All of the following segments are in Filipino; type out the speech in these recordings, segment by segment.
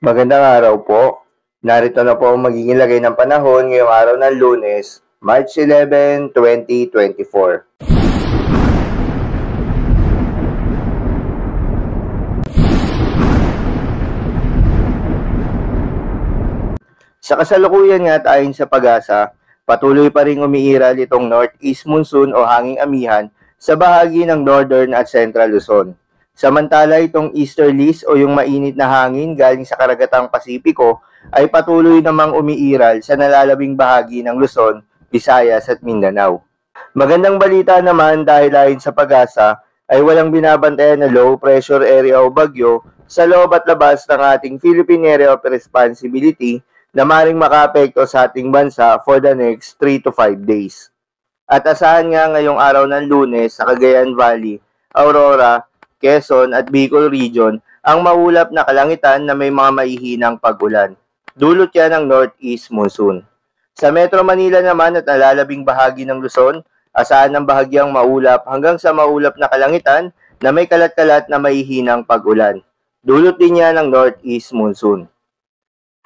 Magandang araw po. Narito na po ang magiging lagay ng panahon ngayong araw ng Lunes, March 11, 2024. Sa kasalukuyan nga at ayon sa pag-asa, patuloy pa ring umiiral itong northeast monsoon o hanging amihan sa bahagi ng northern at central Luzon. Samantala itong easterlies o yung mainit na hangin galing sa karagatang Pasipiko ay patuloy namang umiiral sa nalalabing bahagi ng Luzon, Visayas at Mindanao. Magandang balita naman dahil ayon sa pag-asa ay walang binabantayan na low pressure area o bagyo sa loob at labas ng ating Philippine Area of Responsibility na maring makaapekto sa ating bansa for the next 3 to 5 days. At asahan nga ngayong araw ng Lunes sa Cagayan Valley, Aurora, Quezon at Bicol Region ang maulap na kalangitan na may mga maihinang pag-ulan. Dulot yan ng northeast monsoon. Sa Metro Manila naman at nalalabing bahagi ng Luzon, asahan ng bahagyang maulap hanggang sa maulap na kalangitan na may kalat-kalat na maihinang pag-ulan. Dulot din yan ng northeast monsoon.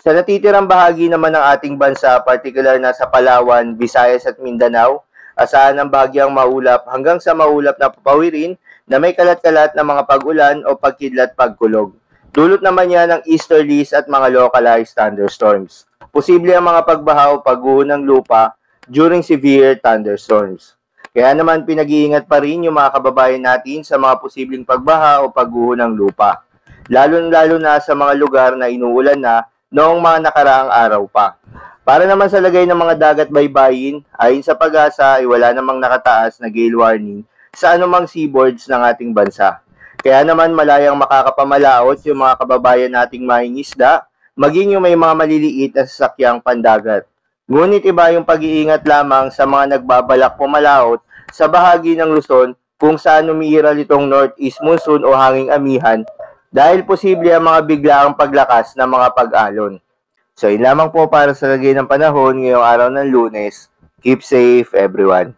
Sa natitirang bahagi naman ng ating bansa, partikular na sa Palawan, Visayas at Mindanao, asahan ng bahagyang maulap hanggang sa maulap na papawirin na may kalat-kalat na mga pag-ulan o pagkidlat-pagkulog. Dulot naman yan ng easterlies at mga localized thunderstorms. Posible ang mga pagbaha o pagguho ng lupa during severe thunderstorms. Kaya naman pinag-iingat pa rin yung mga kababayan natin sa mga posibleng pagbaha o pagguho ng lupa. Lalo na sa mga lugar na inuulan na noong mga nakaraang araw pa. Para naman sa lagay ng mga dagat baybayin, ayon sa pag-asa ay wala namang nakataas na gale warning sa anumang seaboards ng ating bansa. Kaya naman malayang makakapamalaot yung mga kababayan nating mangingisda, maging yung may mga maliliit na sasakyang pandagat. Ngunit iba yung pag-iingat lamang sa mga nagbabalak pumalaot sa bahagi ng Luzon kung saan umiiral itong northeast monsoon o hanging amihan dahil posible ang mga biglaang paglakas ng mga pag-alon. So, yun lamang po para sa lagay ng panahon ngayong araw ng Lunes. Keep safe, everyone.